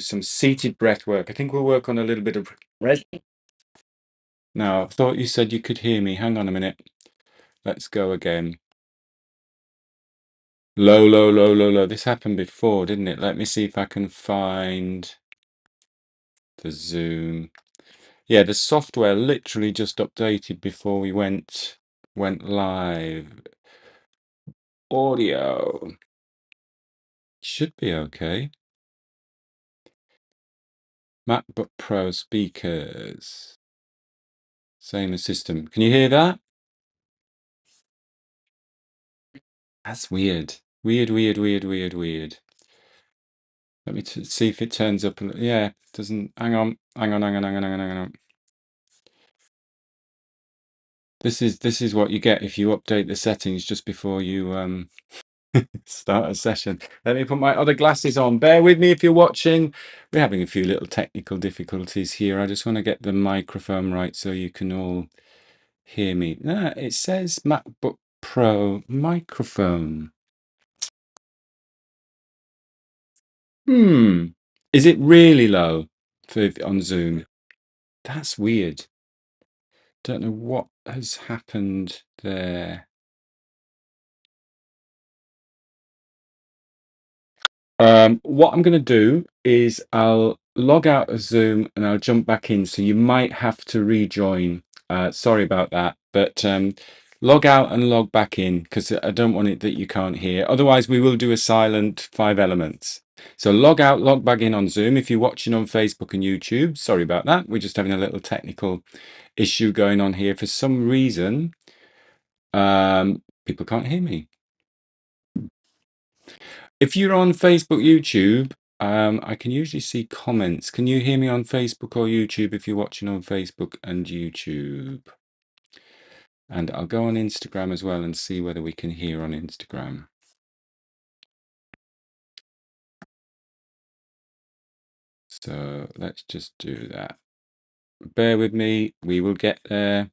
some seated breath work. I think we'll work on a little bit of resonance. Now, I thought you said you could hear me. Hang on a minute. Let's go again. Low, low, low, low, low. This happened before, didn't it? Let me see if I can find the Zoom. Yeah, the software literally just updated before we went live. Audio should be okay. MacBook Pro speakers. Same as system. Can you hear that? That's weird. Weird, weird, weird, weird, weird. Let me see if it turns up. Yeah, doesn't. Hang on. Hang on. Hang on. Hang on. Hang on. Hang on. This is what you get if you update the settings just before you start a session. Let me put my other glasses on. Bear with me if you're watching. We're having a few little technical difficulties here. I just want to get the microphone right so you can all hear me. It says MacBook Pro microphone. Is it really low on Zoom? That's weird. Don't know what has happened there. What I'm going to do is I'll log out of Zoom and I'll jump back in. So you might have to rejoin. Sorry about that, but log out and log back in because I don't want it that you can't hear. Otherwise, we will do a silent 5 elements. So log out, log back in on Zoom. If you're watching on Facebook and YouTube, sorry about that. We're just having a little technical issue going on here. For some reason, people can't hear me. If you're on Facebook, YouTube, I can usually see comments. Can you hear me on Facebook or YouTube if you're watching on Facebook and YouTube? And I'll go on Instagram as well and see whether we can hear on Instagram. So let's just do that. Bear with me, we will get there.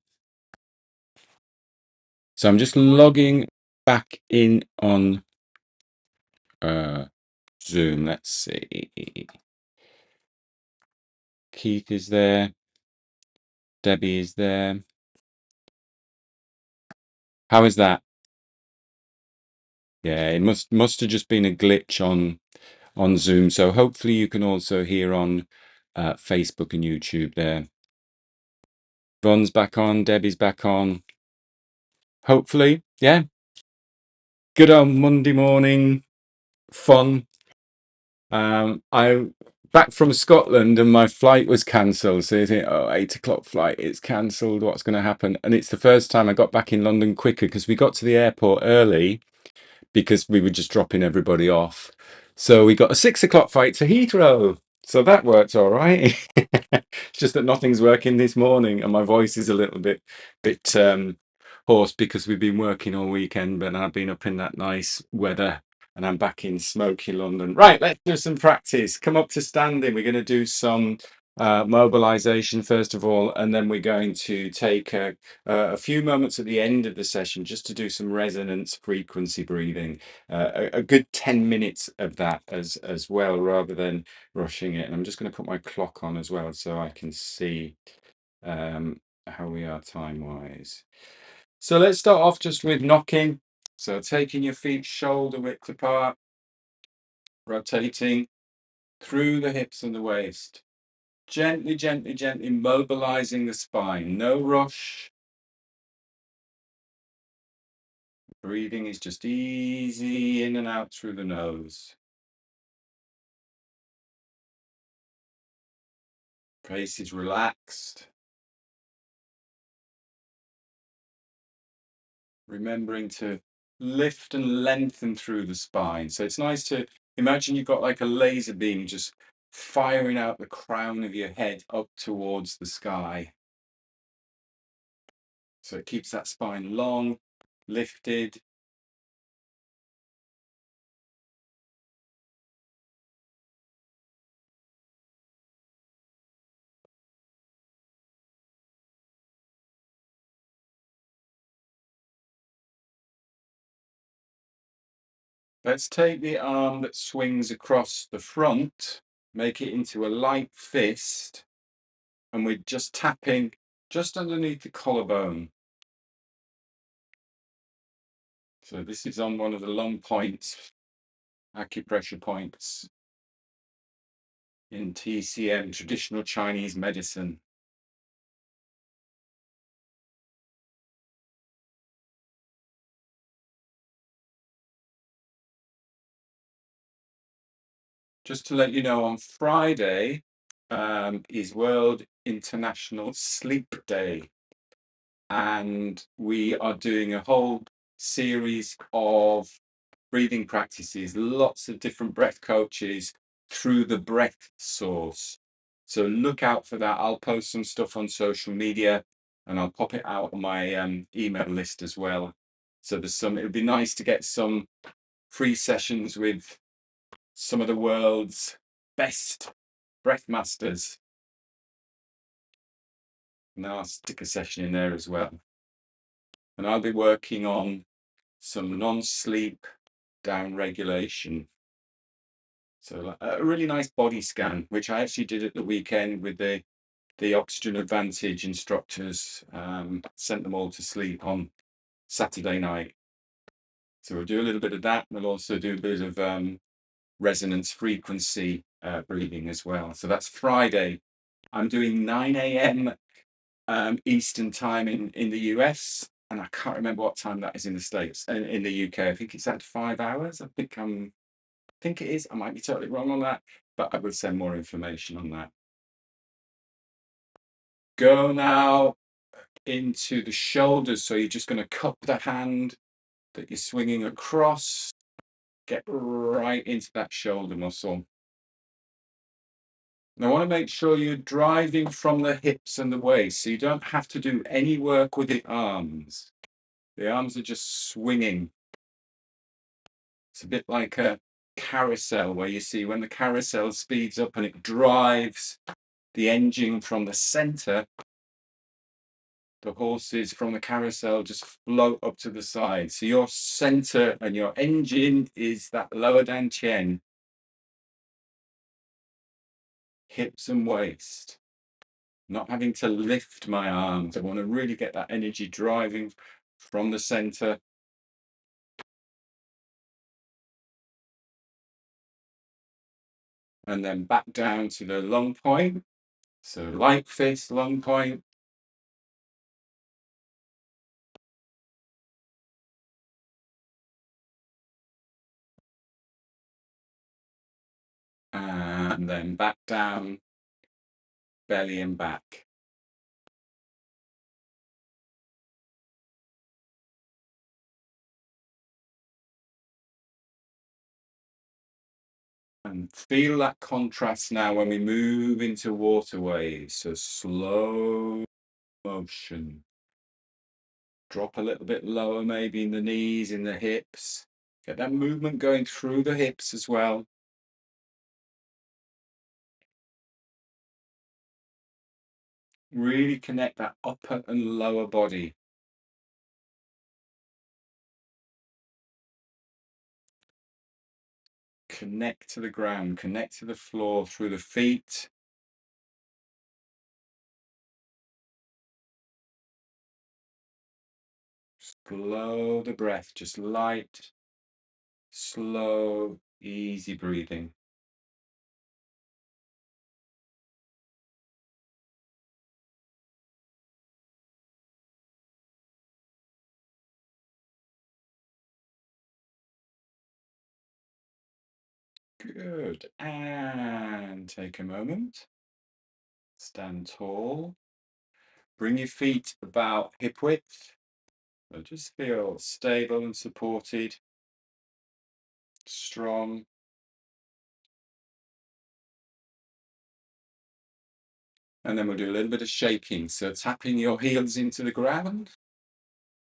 So I'm just logging back in on Zoom. Let's see. Keith is there. Debbie is there. How is that? Yeah, it must have just been a glitch on Zoom. So hopefully you can also hear on Facebook and YouTube there. Ron's back on, Debbie's back on. Hopefully, yeah. Good on Monday morning, fun. I back from Scotland and my flight was cancelled. So you think, oh, 8 o'clock flight, it's cancelled. What's going to happen? And it's the first time I got back in London quicker because we got to the airport early because we were just dropping everybody off. So we got a 6 o'clock flight to Heathrow. So that worked all right. It's just that nothing's working this morning and my voice is a little bit hoarse because we've been working all weekend, but I've been up in that nice weather and I'm back in smoky London. Right, let's do some practice. Come up to standing. We're going to do some mobilization first of all, and then we're going to take a few moments at the end of the session just to do some resonance frequency breathing. A good 10 minutes of that as well, rather than rushing it. And I'm just going to put my clock on as well so I can see how we are time-wise. So let's start off just with knocking. So taking your feet shoulder width apart, rotating through the hips and the waist. Gently, gently, gently mobilizing the spine. No rush. Breathing is just easy in and out through the nose. Face is relaxed. Remembering to lift and lengthen through the spine. So it's nice to imagine you've got like a laser beam just firing out the crown of your head up towards the sky. So it keeps that spine long, lifted. Let's take the arm that swings across the front make it into a light fist, and we're just tapping just underneath the collarbone. So this is on one of the long points, acupressure points in TCM, traditional Chinese medicine. Just to let you know, on Friday is World International Sleep Day. And we are doing a whole series of breathing practices, lots of different breath coaches through the breath source. So look out for that. I'll post some stuff on social media and I'll pop it out on my email list as well. So there's some, it would be nice to get some free sessions with some of the world's best breath masters. And I'll stick a session in there as well. And I'll be working on some non-sleep down regulation. So a really nice body scan, which I actually did at the weekend with the Oxygen Advantage instructors. Sent them all to sleep on Saturday night. So we'll do a little bit of that. We'll also do a bit of resonance frequency breathing as well. So that's Friday. I'm doing 9 a.m. Eastern time in the US, and I can't remember what time that is in the States. In the UK, I think it's at 5 hours. I think it is. I might be totally wrong on that, but I will send more information on that. Go now into the shoulders. So you're just going to cup the hand that you're swinging across. Get right into that shoulder muscle. And I want to make sure you're driving from the hips and the waist, so you don't have to do any work with the arms. The arms are just swinging. It's a bit like a carousel, where you see when the carousel speeds up and it drives the engine from the center, the horses from the carousel just float up to the side. So your center and your engine is that lower dantian, hips and waist. Not having to lift my arms. I want to really get that energy driving from the center. And then back down to the long point. So light fist, long point. And then back down, belly and back. And feel that contrast now when we move into water waves. So slow motion. Drop a little bit lower, maybe in the knees, in the hips. Get that movement going through the hips as well. Really connect that upper and lower body. Connect to the ground, connect to the floor through the feet. Slow the breath, just light, slow, easy breathing. Good. And take a moment. Stand tall. Bring your feet about hip width. So just feel stable and supported, strong. And then we'll do a little bit of shaking. So tapping your heels into the ground.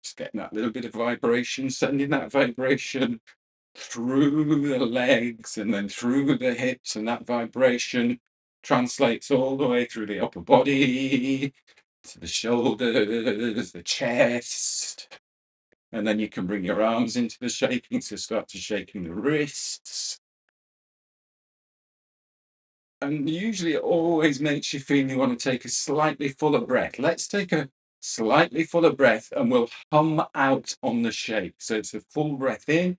Just getting that little bit of vibration, sending that vibration through the legs and then through the hips, and that vibration translates all the way through the upper body to the shoulders, the chest, and then you can bring your arms into the shaking, so start to shaking the wrists, And usually it always makes you feel you want to take a slightly fuller breath. Let's take a slightly fuller breath and we'll hum out on the shake. So it's a full breath in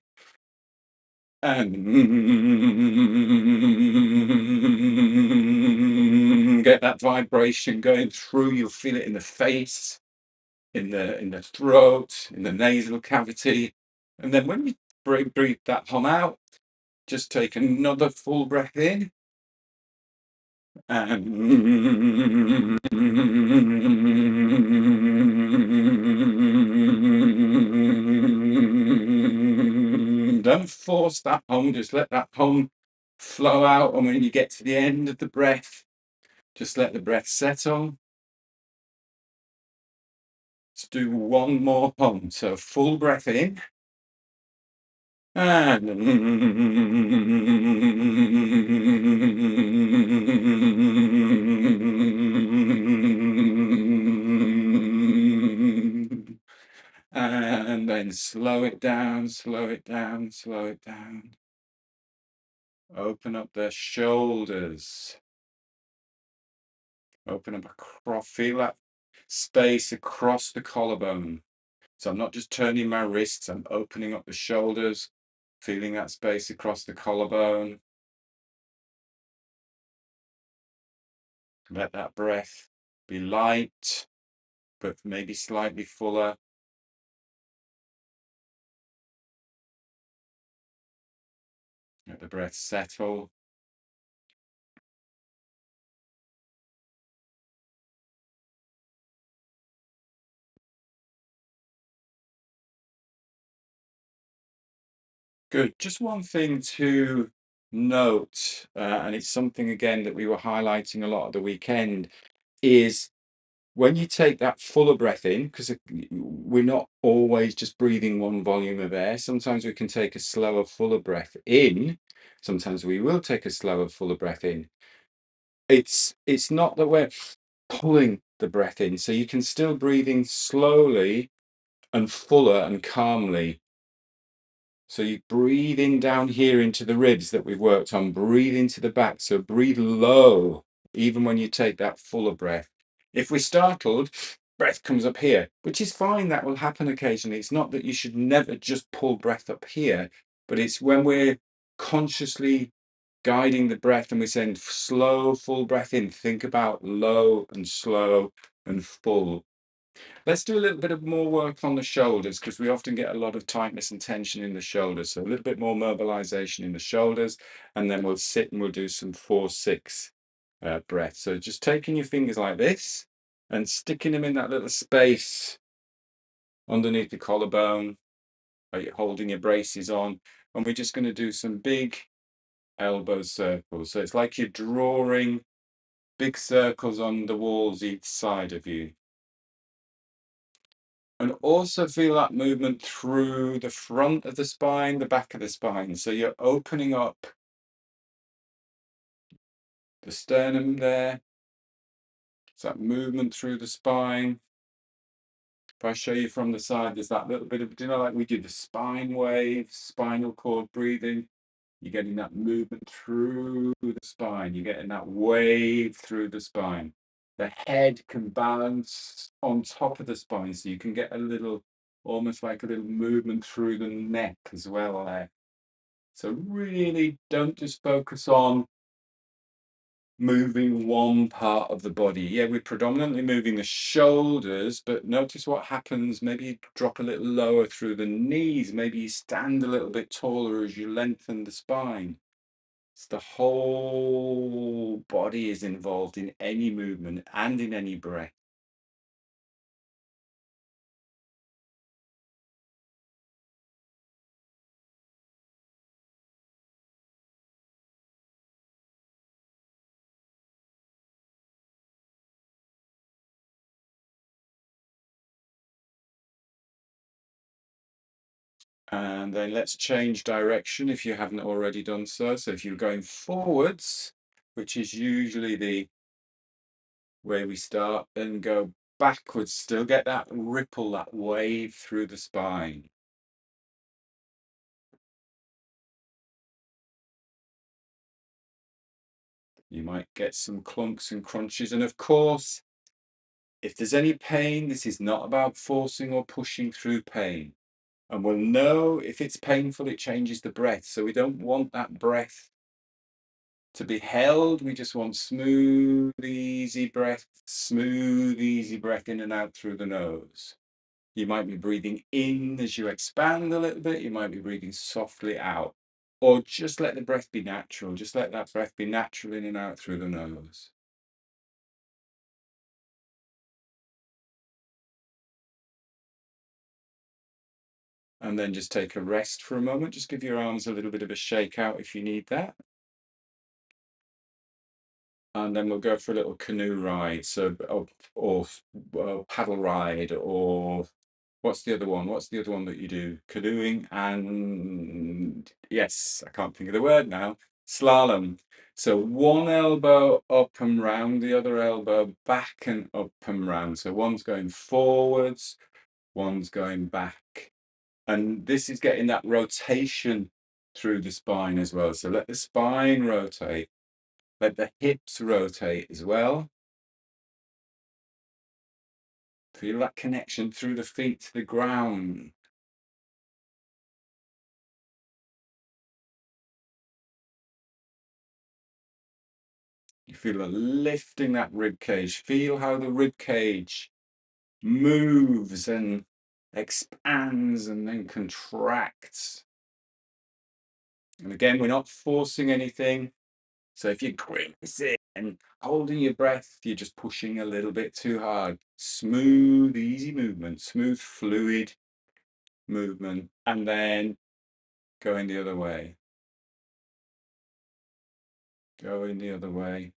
and get that vibration going through. You'll feel it in the face, in the throat, in the nasal cavity. And then when you breathe that hum out, just take another full breath in and don't force that hum, just let that hum flow out. And when you get to the end of the breath, just let the breath settle. Let's do one more hum. So full breath in. And then slow it down, slow it down, slow it down. Open up the shoulders. Open up across, feel that space across the collarbone. So I'm not just turning my wrists, I'm opening up the shoulders, feeling that space across the collarbone. Let that breath be light, but maybe slightly fuller. Let the breath settle. Good. Just one thing to note, and it's something again that we were highlighting a lot at the weekend, is when you take that fuller breath in, because we're not always just breathing one volume of air, sometimes we can take a slower, fuller breath in. Sometimes we will take a slower, fuller breath in. It's not that we're pulling the breath in, so you can still breathe in slowly and fuller and calmly. So you breathe in down here into the ribs that we've worked on, breathe into the back. So breathe low, even when you take that fuller breath. If we're startled, breath comes up here, which is fine. That will happen occasionally. It's not that you should never just pull breath up here, but it's when we're consciously guiding the breath and we're saying slow, full breath in, think about low and slow and full. Let's do a little bit of more work on the shoulders because we often get a lot of tightness and tension in the shoulders. So a little bit more mobilization in the shoulders, and then we'll sit and we'll do some 4-6 breaths. So just taking your fingers like this and sticking them in that little space underneath the collarbone, where you're holding your braces on. And we're just going to do some big elbow circles. So it's like you're drawing big circles on the walls each side of you. And also feel that movement through the front of the spine, the back of the spine. So you're opening up the sternum there. It's that movement through the spine. If I show you from the side, there's that little bit of, do you know, like we do the spine wave, spinal cord breathing. You're getting that movement through the spine. You're getting that wave through the spine. The head can balance on top of the spine, so you can get a little, almost like a little movement through the neck as well there. So really don't just focus on moving one part of the body. Yeah, we're predominantly moving the shoulders, but notice what happens. Maybe you drop a little lower through the knees. Maybe you stand a little bit taller as you lengthen the spine. It's the whole body is involved in any movement and in any breath. And then let's change direction if you haven't already done so. So if you're going forwards, which is usually the way we start, then go backwards, still get that ripple, that wave through the spine. You might get some clunks and crunches. And of course, if there's any pain, this is not about forcing or pushing through pain. And we'll know if it's painful, it changes the breath. So we don't want that breath to be held. We just want smooth, easy breath in and out through the nose. You might be breathing in as you expand a little bit. You might be breathing softly out. Or just let the breath be natural. Just let that breath be natural in and out through the nose. And then just take a rest for a moment. Just give your arms a little bit of a shake out if you need that. And then we'll go for a little canoe ride, so or paddle ride, or what's the other one? What's the other one that you do? Canoeing and yes, I can't think of the word now. Slalom. So one elbow up and round, the other elbow back and up and round. So one's going forwards, one's going back. And this is getting that rotation through the spine as well. So let the spine rotate. Let the hips rotate as well. Feel that connection through the feet to the ground. You feel a lifting that rib cage. Feel how the rib cage moves and expands and then contracts. And again, we're not forcing anything. So if you're grimacing and holding your breath, you're just pushing a little bit too hard. Smooth, easy movement, smooth, fluid movement, and then going the other way. Going the other way.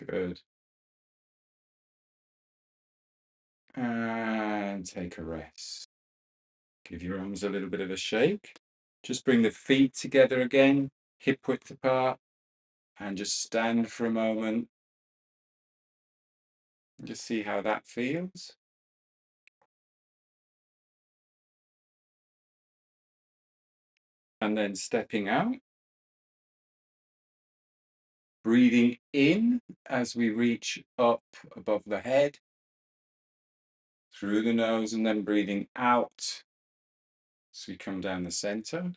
Good. And take a rest. Give your arms a little bit of a shake. Just bring the feet together again, hip width apart, and just stand for a moment. Just see how that feels. And then stepping out. Breathing in as we reach up above the head, through the nose, and then breathing out as we come down the center.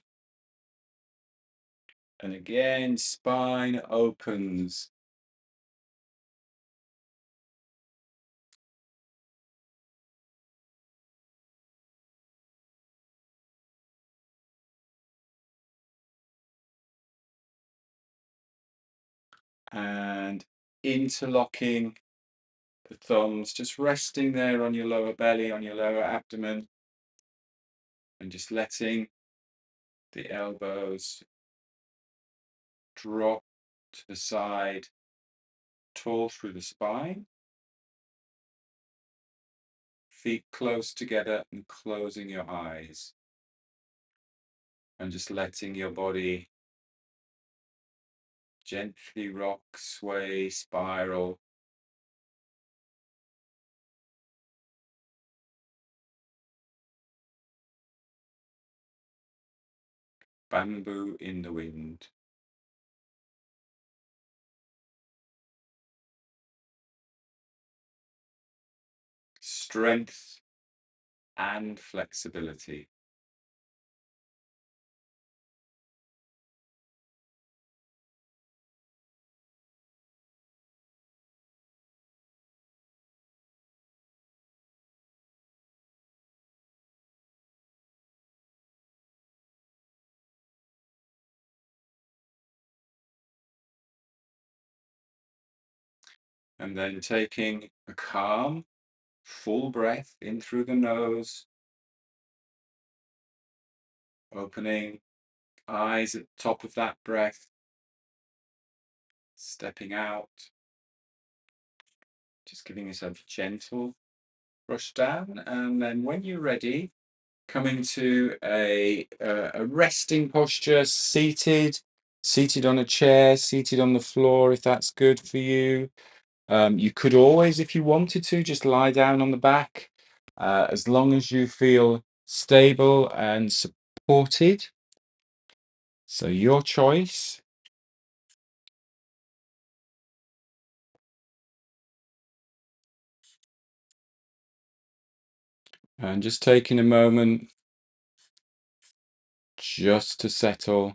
And again, spine opens. And interlocking the thumbs, just resting there on your lower belly, on your lower abdomen, and just letting the elbows drop to the side, tall through the spine, feet close together and closing your eyes, and just letting your body gently rock, sway, spiral. Bamboo in the wind. Strength and flexibility. And then taking a calm, full breath in through the nose, opening eyes at the top of that breath, stepping out, just giving yourself a gentle brush down. And then when you're ready, coming to a resting posture, seated. seated on a chair, seated on the floor, if that's good for you. You could always, if you wanted to, just lie down on the back, as long as you feel stable and supported. So your choice. And just taking a moment just to settle.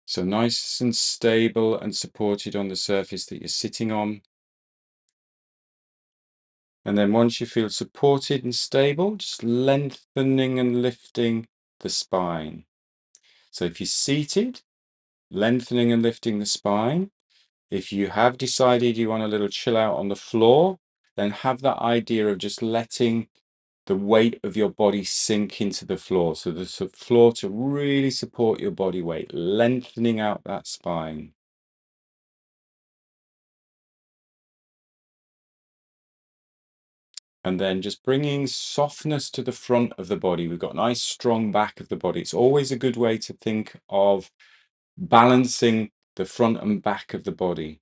So nice and stable and supported on the surface that you're sitting on. And then once you feel supported and stable, just lengthening and lifting the spine. So if you're seated, lengthening and lifting the spine. If you have decided you want a little chill out on the floor, then have that idea of just letting the weight of your body sink into the floor. So the floor to really support your body weight, lengthening out that spine. And then just bringing softness to the front of the body. We've got a nice strong back of the body. It's always a good way to think of balancing the front and back of the body.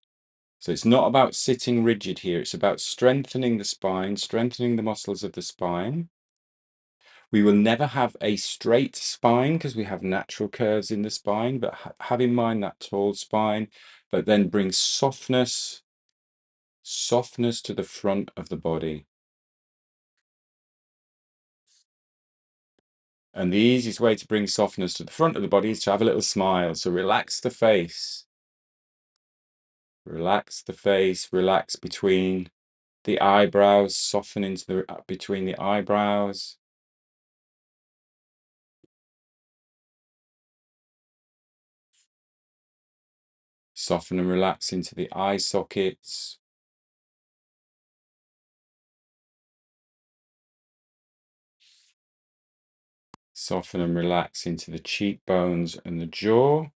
So it's not about sitting rigid here. It's about strengthening the spine, strengthening the muscles of the spine. We will never have a straight spine because we have natural curves in the spine, but have in mind that tall spine, but then bring softness to the front of the body. And the easiest way to bring softness to the front of the body is to have a little smile. So relax the face. Relax the face, relax between the eyebrows, soften into the between the eyebrows. Soften and relax into the eye sockets. Soften and relax into the cheekbones and the jaw.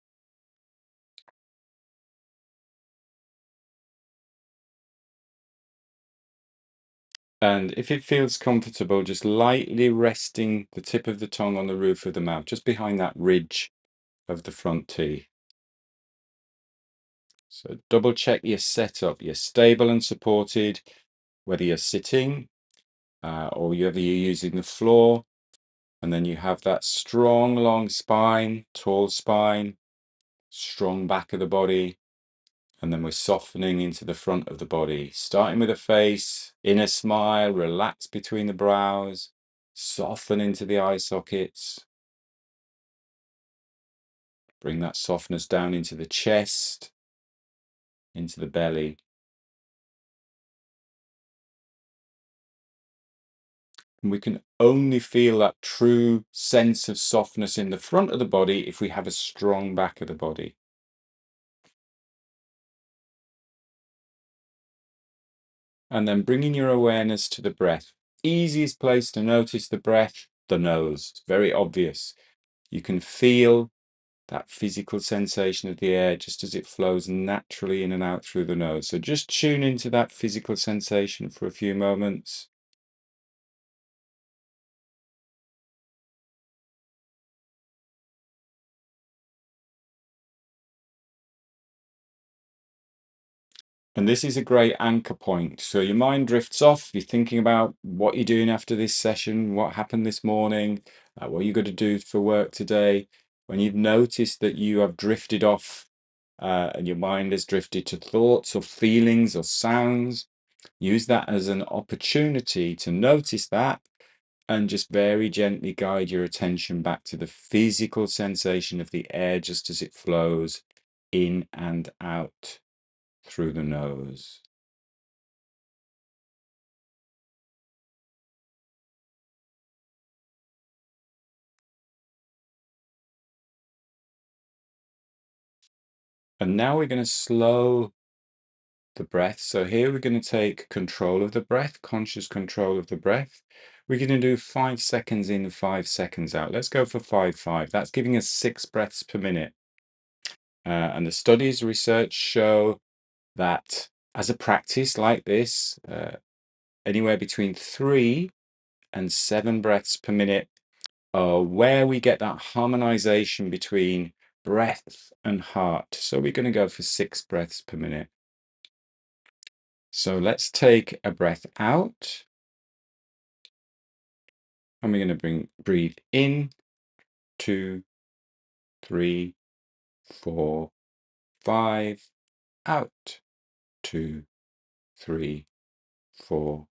And if it feels comfortable, just lightly resting the tip of the tongue on the roof of the mouth, just behind that ridge of the front teeth. So double check your setup. You're stable and supported, whether you're sitting or whether you're using the floor. And then you have that strong, long spine, tall spine, strong back of the body. And then we're softening into the front of the body, starting with the face, inner smile, relax between the brows, soften into the eye sockets. Bring that softness down into the chest, into the belly. And we can only feel that true sense of softness in the front of the body if we have a strong back of the body. And then bringing your awareness to the breath. Easiest place to notice the breath, the nose. It's very obvious. You can feel that physical sensation of the air just as it flows naturally in and out through the nose. So just tune into that physical sensation for a few moments. And this is a great anchor point. So your mind drifts off. You're thinking about what you're doing after this session, what happened this morning, what you're going to do for work today. When you've noticed that you have drifted off and your mind has drifted to thoughts or feelings or sounds, use that as an opportunity to notice that and just very gently guide your attention back to the physical sensation of the air just as it flows in and out through the nose. And now we're going to slow the breath. So here we're going to take control of the breath, conscious control of the breath. We're going to do 5 seconds in, 5 seconds out. Let's go for 5-5. That's giving us 6 breaths per minute. And the studies, research show that as a practice like this, anywhere between 3 and 7 breaths per minute where we get that harmonization between breath and heart. So we're going to go for 6 breaths per minute. So let's take a breath out. And we're going to breathe in, 2, 3, 4, 5, out, 2, 3, 4,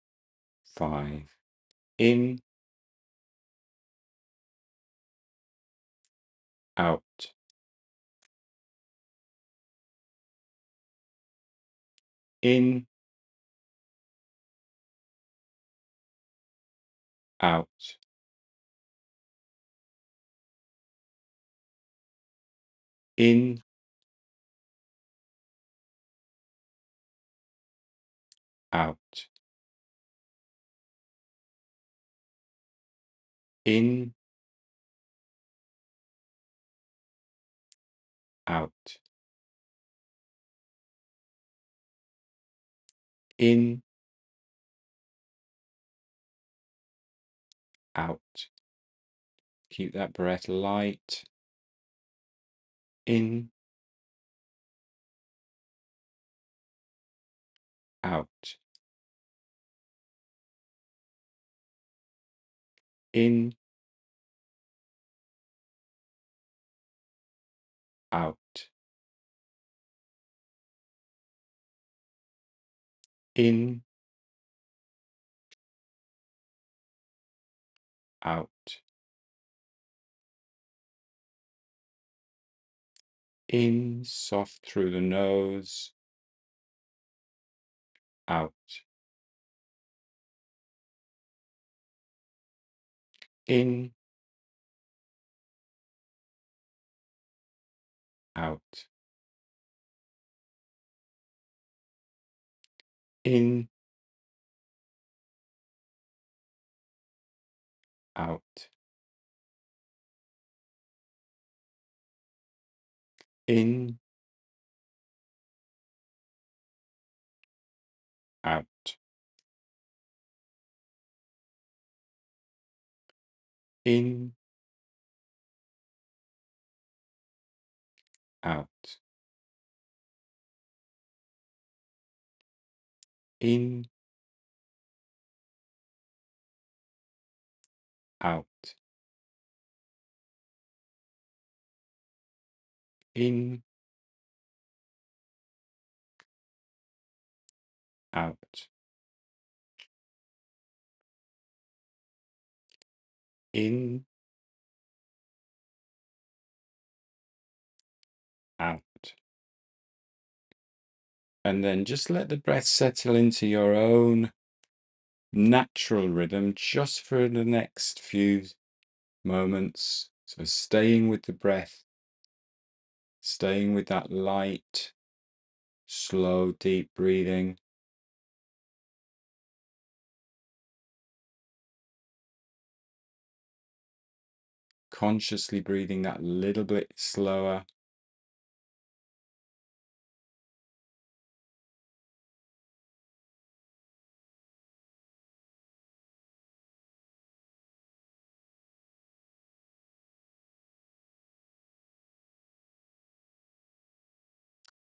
5, in, out, in, out, in, out, in, out, in, out. Keep that breath light. In, out, in, out, in, out, in, soft through the nose, out, in, out, in, out, in, out, in, out, in, out, in, out, in, out. And then just let the breath settle into your own natural rhythm just for the next few moments. So staying with the breath, staying with that light, slow, deep breathing. Consciously breathing that little bit slower.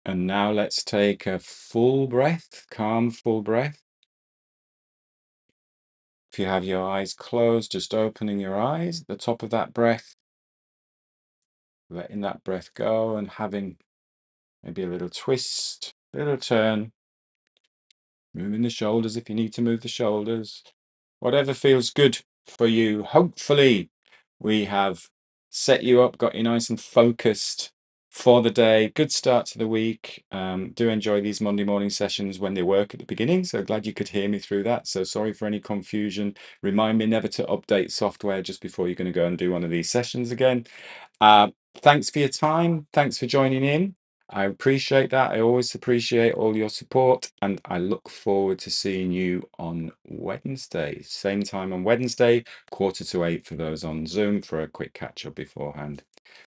And now let's take a full breath, calm, full breath. If you have your eyes closed, just opening your eyes at the top of that breath, letting that breath go and having maybe a little twist, a little turn, moving the shoulders if you need to move the shoulders, whatever feels good for you. Hopefully, we have set you up, got you nice and focused for the day. Good start to the week. Do enjoy these Monday morning sessions when they work at the beginning. So glad you could hear me through that. So sorry for any confusion. Remind me never to update software just before you're going to go and do one of these sessions again. Thanks for your time. Thanks for joining in. I appreciate that. I always appreciate all your support, and I look forward to seeing you on Wednesday. Same time on Wednesday, 7:45 for those on Zoom for a quick catch up beforehand.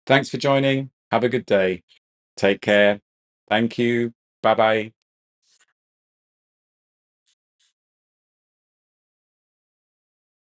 Thanks for joining. Have a good day. Take care. Thank you. Bye bye.